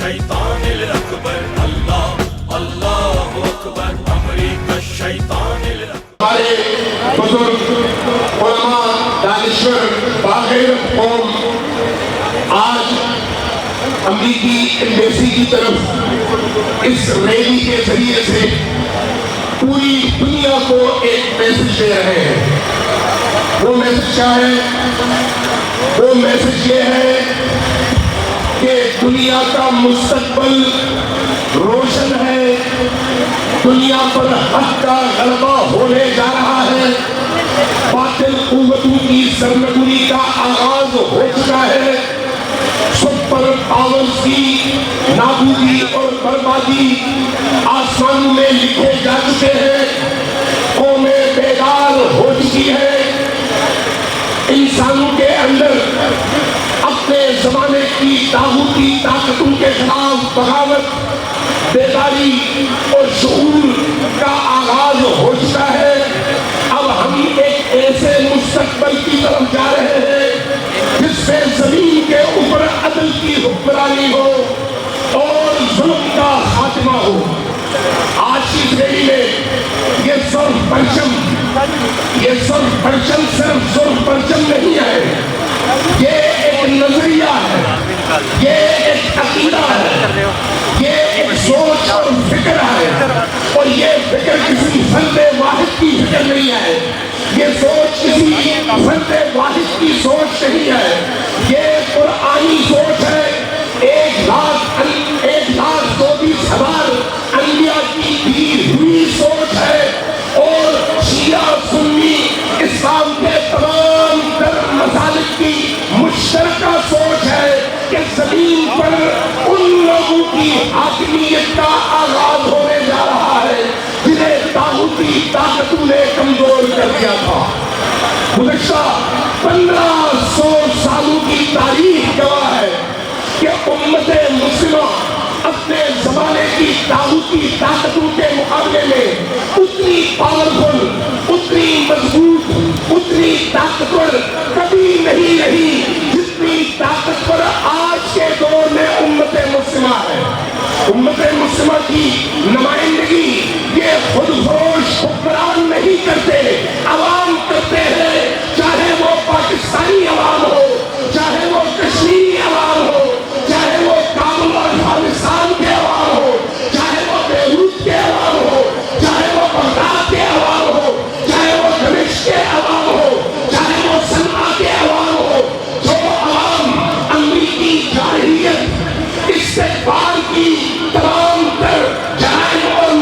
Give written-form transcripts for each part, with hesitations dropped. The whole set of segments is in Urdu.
الشیطان الاکبر اللہ اللہ اکبر امریکہ الشیطان الاکبر. ہمارے بزرگ علماء دانشور باغیر قوم آج امریکی ایمبیسی کی طرف اس ریلی کے ذریعے سے پوری دنیا کو ایک میسج دے رہے ہیں. وہ میسج کیا ہے؟ وہ میسج یہ ہے کہ دنیا کا مستقبل روشن ہے، دنیا پر حق کا غلبہ ہونے جا رہا ہے، باطل قوتوں کی سرنگونی کا آغاز ہو چکا ہے، سپر پاورز کی نابودی اور بربادی آسمان میں لکھے جا چکے ہیں، قومیں بیدار ہو چکی ہے. انسانوں کے اندر اپنے زمانے کی طاغوتی طاقتوں کے خلاف بغاوت، بیداری اور شعور کا آغاز ہو چکا ہے. اب ہم ایک ایسے مستقبل کی طرف جا رہے ہیں جس سے زمین کے اوپر عدل کی حکمرانی ہو اور ظلم کا خاتمہ ہو. آج کی ریلی میں یہ صرف پرچم نہیں ہے، یہ ایک نظریہ ہے، یہ ایک عقیدہ ہے، یہ ایک سوچ اور فکر ہے. اور یہ فکر کسی فرد واحد کی فکر نہیں ہے، یہ سوچ کسی فرد واحد کی سوچ نہیں ہے، یہ قرآنی سوچ ہے. 1,24,000 انبیاء کی دی ہوئی سوچ ہے اور شیعہ سنی اسلام کے تمام تر مذاہب کی مشترکہ سوچ ہے کہ زمین پر ان لوگوں کی حاکمیت کا آغاز ہونے جا رہا ہے جنہیں طاغوتی طاقتوں نے کمزور کر دیا تھا. گزشتہ 1500 سالوں کی تاریخ گواہ ہے کہ امت مسلمہ اپنے زمانے کی طاغوتی طاقتوں کے مقابلے میں اتنی پاورفل، اتنی مضبوط، اتنی طاقتور کبھی نہیں رہی جتنی طاقتور آج کے دور میں امت مسلمہ ہے. امت مسلمہ کی نمائندگی یہ خود فروش حکمران نہیں کرتے، عوام کرتے ہیں، چاہے وہ پاکستانی عوام ہو، چاہے وہ کشمیری عوام ہو، چاہے وہ کابل اور افغانستان کے عوام ہو، چاہے وہ بیروت کے عوام ہو، چاہے وہ بغداد کے عوام ہو، چاہے وہ دمشق کے عوام ہو، چاہے وہ صنعا کے عوام ہو. جو عوام امریکی جارحیت، استکبار کی تمام تر جرائم اور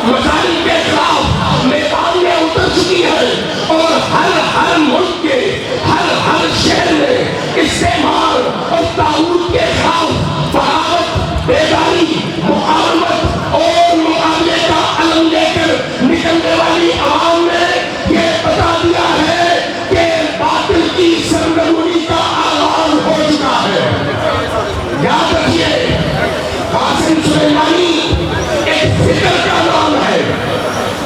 مظالم کے خلاف میدان میں اتر چکی ہے اور ہر ملک کے ہر شہر میں استعمار اور طاغوت کے خلاف بغاوت، بیداری، مقاومت اور مقابلے کا علم لے کر نکلنے والی عوام نے یہ بتا دیا ہے کہ باطل کی سرنگونی کا آغاز ہو چکا ہے. یاد رکھیے، قاسم سلیمانی ایک فکر کا نام ہے،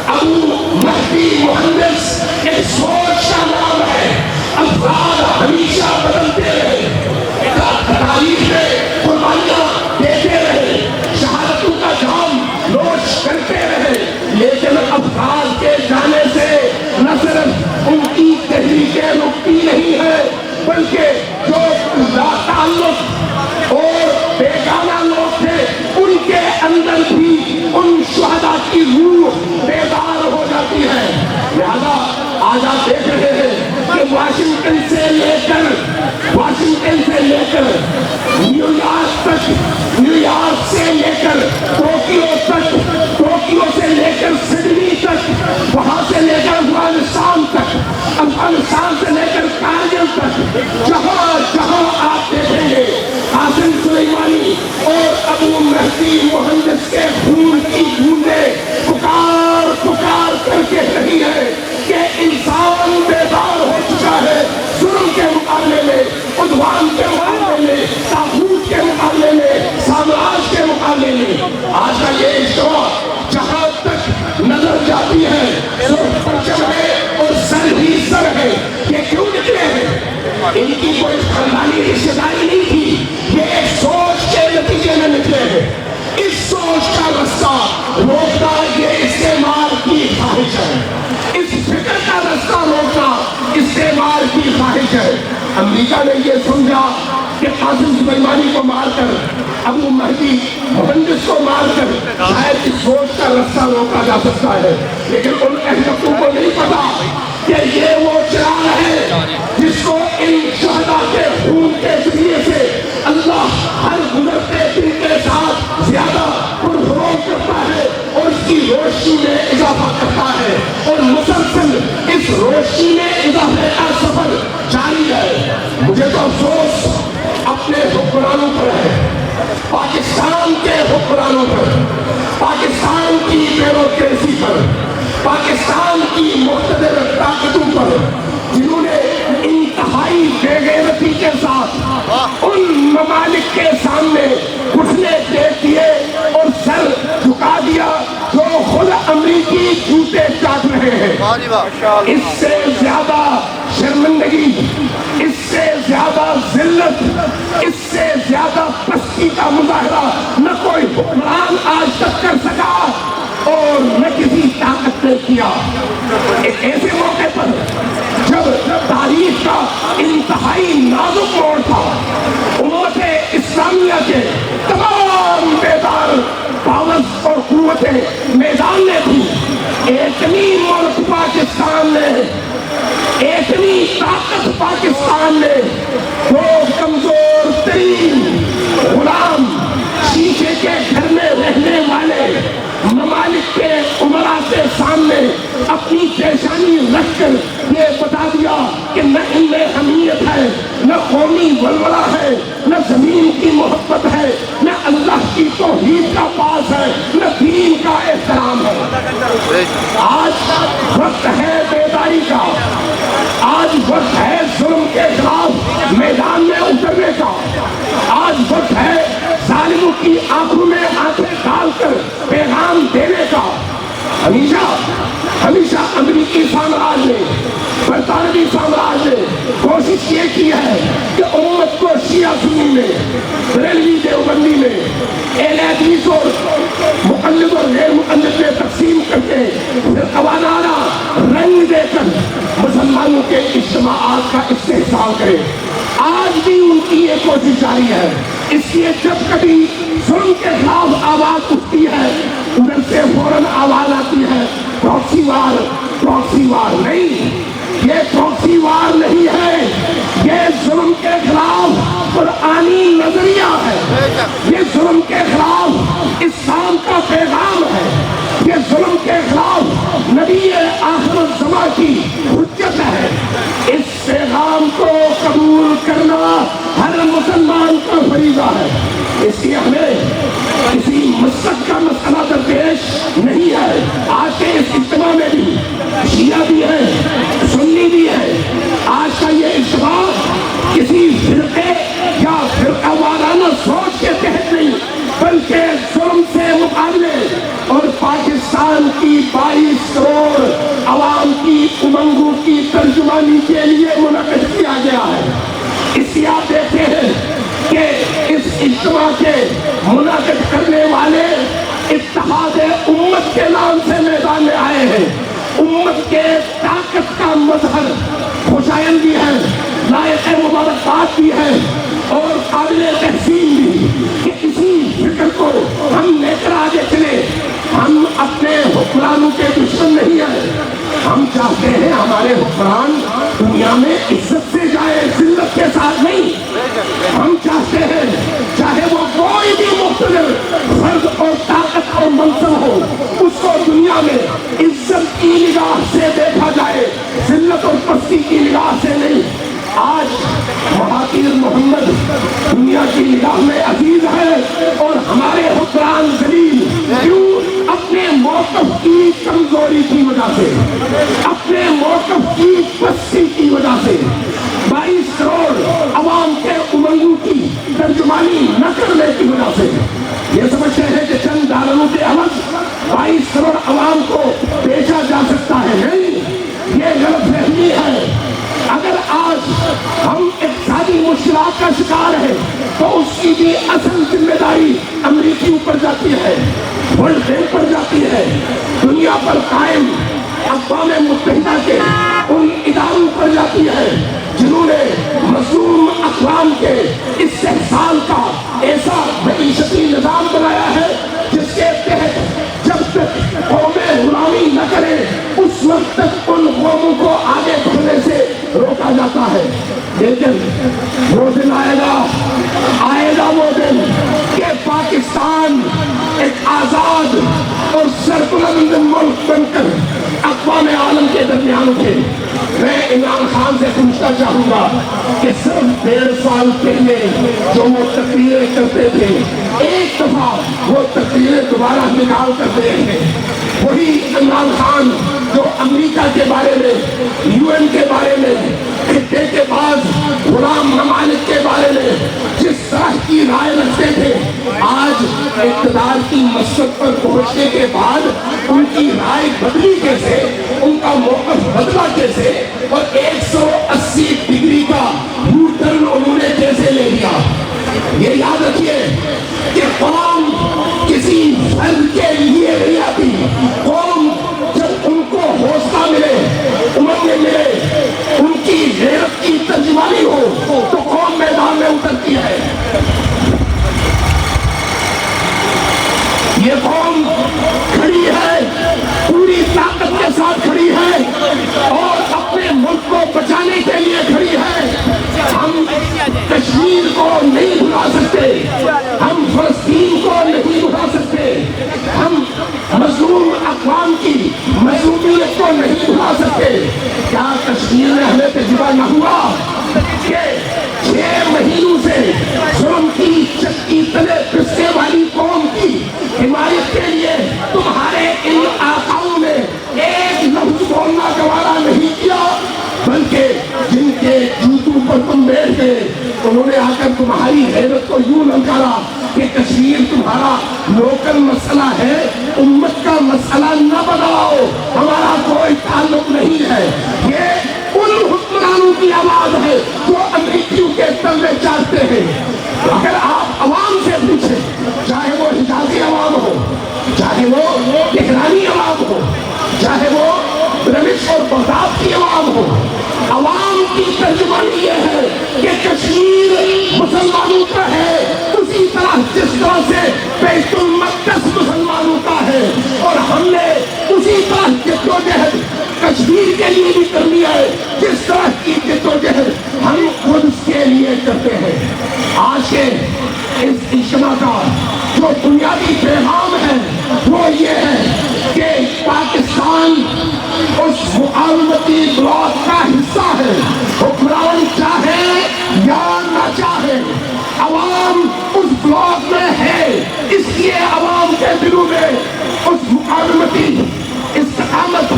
ابو مہدی مہندس ایک سوچ کا نام ہے. افراد ہمیشہ بدلتے رہے، تاریخ میں قربانیاں دیتے رہے، شہادتوں کا جام نوش کرتے رہے، لیکن افراد کے جانے سے نہ صرف ان کی تحریکیں رکتی نہیں ہے بلکہ جو لاتعلق اور بیگانہ لوگ تھے ان کے اندر بھی ان شہداء کی روح بیدار ہو جاتی ہے. لہذا آج آپ دیکھ رہے ہیں کہ واشنگٹن سے لے کر نیو یارک سے لے کر ٹوکیو سے لے کر سڈنی تک، وہاں سے لے کر افغانستان تک، افغانستان سے لے کر کارگل تک، جہاں جہاں آپ دیکھیں گے قاسم سلیمانی اور ابو مہدی مہندس کے خون کی بوندیں پکار کر کے رہی ہے کہ انسان بیدار ہو چکا ہے ظلم کے مقابلے میں، عدوان کے مقابلے میں، طاغوت کے مقابلے میں، سامراج کے مقابلے میں. آج کا یہ اجتماع جہاں تک نظر جاتی ہے صرف پرچم ہے اور سر ہی سر ہے. یہ کیوں نکلے ہیں؟ ان کی کوئی خاندانی رشتہ داری نہیں تھی، یہ ایک سوچ کے نتیجے میں نکلے. سازش ہے. امریکہ نے یہ سمجھا کہ قاسم سلیمانی کو مار کر، ابو مہدی مہندس کو مار کر شاید اس سوچ کا رستہ روکا جا سکتا ہے، لیکن ان احمقوں کو نہیں پتا کہ یہ وہ چراغ ہے جس کو ان شہداء کے خون کے ذریعے سے اللہ ہر گزرتے دن کے ساتھ زیادہ پرفروغ کرتا ہے اور اس کی روشنی میں اضافہ کرتا ہے، اور مسلسل اس روشنی میں اضافے کا سفر جاری ہے. مجھے تو افسوس اپنے حکمرانوں پر ہے، پاکستان کے حکمرانوں پر، پاکستان کی بیوروکریسی پر، پاکستان کی مقتدر طاقتوں پر، جنہوں نے انتہائی بے غیرتی کے ساتھ ان ممالک کے سامنے گھٹنے ٹیک دیے اور سر جھکا دیا جو خود امریکی جوتے چاٹ رہے ہیں. اس سے زیادہ شرمندگی، اس سے زیادہ ذلت، اس سے زیادہ پستی کا مظاہرہ نہ کوئی حکمران آج تک کر سکا اور نہ کسی طاقت نے کیا. ایک ایسے موقع پر جب تاریخ کا انتہائی نازک موڑ تھا، امت اسلامیہ کے تمام بیدار پاورز اور قوتیں میدان میں تھی. اتنی ملک پاکستان نے، اتنی طاقت پاکستان نے، وہ کمزور ترین غلام شیشے کے گھر میں رہنے والے ممالک کے امراء کے سامنے اپنی پیشانی رکھ کر یہ بتا دیا کہ نہ ان میں حمیت ہے، نہ قومی ولولہ ہے، نہ زمین کی محبت ہے، نہ اللہ کی توحید کا پاس ہے، نہ دین کا احترام ہے. آج وقت ہے بیداری کا، آج وقت ہے ظلم کے خلاف میدان میں اترنے کا، آج وقت ہے ظالموں کی آنکھوں میں آنکھیں ڈال کر پیغام دینے کا. ہمیشہ امریکی سامراج نے، برطانوی سامراج نے کوشش یہ کی ہے کہ امت کو شیعہ سنی میں، بریلوی دیوبندی میں، اہل حدیث اور مقلد اور غیر مقلد میں تقسیم کر کے پھر اوانارہ رنگ دے کر مسلمانوں کے اجتماعات کا استحصال کرے. آج بھی ان کی یہ کوشش جاری ہے. اس لیے جب کبھی ظلم کے خلاف آواز اٹھتی ہے، ادھر سے فوراً آواز آتی ہے پراکسی وار. پراکسی وار نہیں، یہ پراکسی وار نہیں ہے، یہ ظلم کے خلاف قرآنی نظریہ ہے، یہ ظلم کے خلاف اسلام کا پیغام ہے، یہ ظلم کے خلاف نبی آخر الزمان کی حجت ہے. اس پیغام کو قبول کرنا ہر مسلمان کا فریضہ ہے. اس لیے ہمیں کسی مسلک کا مسئلہ درپیش نہیں ہے. آج کے اس اجتماع میں بھی شیعہ بھی ہے، سنی بھی ہے. آج کا یہ اجتماع کسی فرقے یا فرقہ وارانہ سوچ کے تحت نہیں، بلکہ ظلم سے مقابلے اور پاکستان کی 22 کروڑ عوام کی امنگوں کی ترجمانی کے لیے منعقد کیا گیا ہے. اس لیے آپ دیکھتے ہیں کہ اس اجتماع کے منعقد کرنے والے اتحاد امت کے نام سے میدان میں آئے ہیں. امت کے طاقت کا مظہر خوشائن بھی ہے، لائق مبارکباد بھی ہے اور قابل تحسین بھی کہ اسی فکر کو ہم لے کر آگے چلے. ہم اپنے حکمرانوں کے دشمن نہیں ہیں. ہم چاہتے ہیں ہمارے حکمران دنیا میں عزت سے جائے، ذلت کے ساتھ نہیں. ہم چاہتے ہیں چاہے وہ کوئی بھی مقتدر فرد اور طاقت اور منصب ہو، اس کو دنیا میں عزت کی نگاہ سے دیکھا جائے، ذلت اور پستی کی نگاہ سے نہیں. آج مہاتیر محمد دنیا کی نگاہ میں عزیز ہے اور ہمارے حکمران ذلیل کیوں؟ اپنے موقف کی کمزوری کی وجہ سے، اپنے موقف کی پستی کی وجہ سے، 22 کروڑ عوام کے امنگوں کی ترجمانی نہ کرنے کی وجہ سے یہ سمجھتے ہیں کہ چند ڈالروں کے عوض 22 کروڑ عوام کو بیچا جا سکتا ہے. نہیں، یہ غلط فہمی ہے. اگر آج ہم اقتصادی مشکلات کا شکار ہیں تو اس کی بھی اصل ذمہ داری امریکیوں پر جاتی ہے، ورلڈ بینک پر جاتی ہے، دنیا پر قائم اقوام متحدہ کے ان اداروں پر جاتی ہے جنہوں نے تھے. میں عمران خان سے پوچھنا چاہوں گا کہ صرف 1.5 سال پہلے جو وہ تقریریں کرتے تھے ایک دفعہ وہ تقریریں دوبارہ نکال کر دے ہیں. وہی عمران خان جو امریکہ کے بارے میں, UN کے بارے میں, خطے کے بعد غلام ممالک کے بارے میں جس طرح کی رائے رکھتے تھے, آج اقتدار کی مسجد پر پہنچنے کے بعد ان کی رائے بدلی کیسے, ان کا موقف بدلا کیسے, اور 180 ڈگری کا یو ٹرن انہوں نے کیسے لے لیا. یہ یاد رکھیے کہ قوم کسی فرد کے لیے نہیں آتی. قوم جب ان کو حوصلہ ملے, امنگ ملے, ان کی غیرت کی ترجمانی ہو تو قوم میدان میں اترتی ہے. یہ قوم کھڑی ہے, پوری طاقت کے ساتھ کھڑی ہے اور اپنے ملک کو بچانے کے لیے کھڑی ہے. ہم کشمیر کو نہیں بھلا سکتے, ہم فلسطین کو نہیں بھلا سکتے, ہم مظلوم اقوام کی مظلومیت کو نہیں بھلا سکتے. کیا کشمیر میں ہمیں تجربہ نہ ہوا کہ 6 مہینوں سے ظلم کی چکی تلے پسنے والی قوم کی حمایت کے لیے تمہارے ان آقاؤں نے ایک لفظ بولنا گوارا نہیں کیا, بلکہ جن کے جوتوں پر تم بیٹھ گئے انہوں نے آ کر تمہاری غیرت کو یوں للکارا کہ کشمیر تمہارا لوکل مسئلہ ہے, امت کا مسئلہ نہ بناؤ, ہمارا کوئی تعلق نہیں ہے. یہ ان حکمرانوں کی آواز ہے جو امریکیوں کے تلے چاہتے ہیں. اگر آپ عوام سے پوچھیں, چاہے وہ حجازی عوام ہو, چاہے وہ تہرانی عوام ہو, چاہے وہ برمش اور بغداد کی عوام ہو, عوام کی ترجمانی یہ ہے کہ کشمیر مسلمانوں کا ہے اسی طرح جس طرح سے بیت المقدس مسلمانوں کا ہے, اور ہم نے اسی طرح جدوجہد کشمیر کے لیے بھی کرنی ہے جس طرح کی جدوجہد ہم خود کے لیے کرتے ہیں. آج کے اس اجتماع کا جو بنیادی پیغام ہے وہ یہ ہے کہ پاکستان اس مقاومتی بلاک کا حصہ ہے. حکمران چاہے یا نہ چاہے, عوام اس بلاک میں ہے, اس لیے عوام کے دلوں میں اس مقاومتی استقامت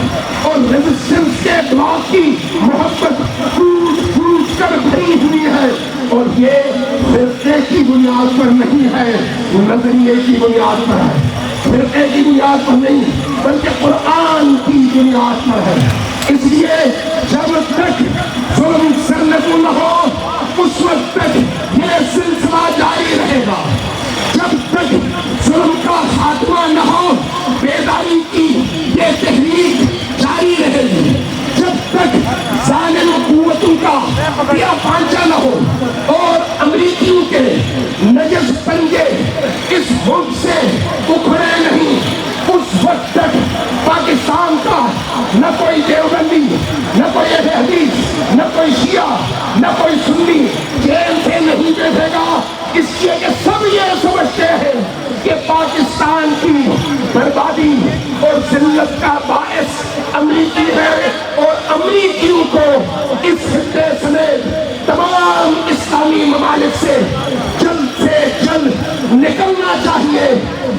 اور ریزسٹنس کے بلاک کی محبت پھوٹ کر بھری ہوئی ہے. اور یہ فرقے کی بنیاد پر نہیں ہے, نظریے کی بنیاد پر ہے. فرقے کی بنیاد پر نہیں بلکہ قرآن کی بنیاد پر ہے. اس لیے جب تک ظلم سرنگوں نہ ہو اس وقت تک یہ سلسلہ جاری رہے گا. جب تک ظلم کا خاتمہ نہ ہو بیداری کی یہ تحریک جاری رہے گی. جب تک ظالم قوتوں کا پیا پانچا نہ ہو اور امریکیوں کے نجس پنجے اس ملک سے اکھڑے نہیں, اس وقت تک پاکستان کا نہ کوئی دیوبندی, نہ کوئی اہل حدیث, نہ کوئی شیعہ, نہ کوئی سنی جیل سے نہیں بیٹھے گا. اس لیے کہ سب یہ سمجھتے ہیں کہ پاکستان کی بربادی اور ذلت کا باعث امریکی ہے, اور امریکیوں کو اس خطے سمیت تمام اسلامی ممالک سے جلد نکلنا چاہیے.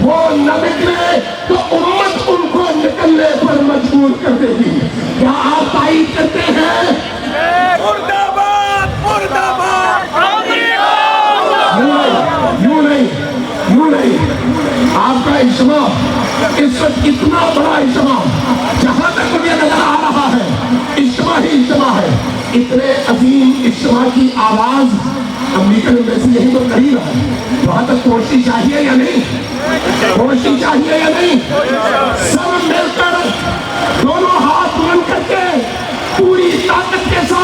وہ نہ نکلے تو امت ان کو نکلنے پر مجبور کر دے گی. کیا آپ تائید کرتے ہیں؟ مرد آباد, مرد آباد, یوں نہیں. آپ کا اجتماع اس وقت اتنا بڑا اجتماع, جہاں تک مجھے نظر آ رہا ہے اجتماع ہی اجتماع ہے. اتنے عظیم اجتماع کی آواز امریکن ایمبیسی یہیں تو قریب ہے, وہاں تک پہنچنی چاہیے یا نہیں, پہنچنی چاہیے یا نہیں. سب مل کر دونوں ہاتھ بند کر کے پوری طاقت کے ساتھ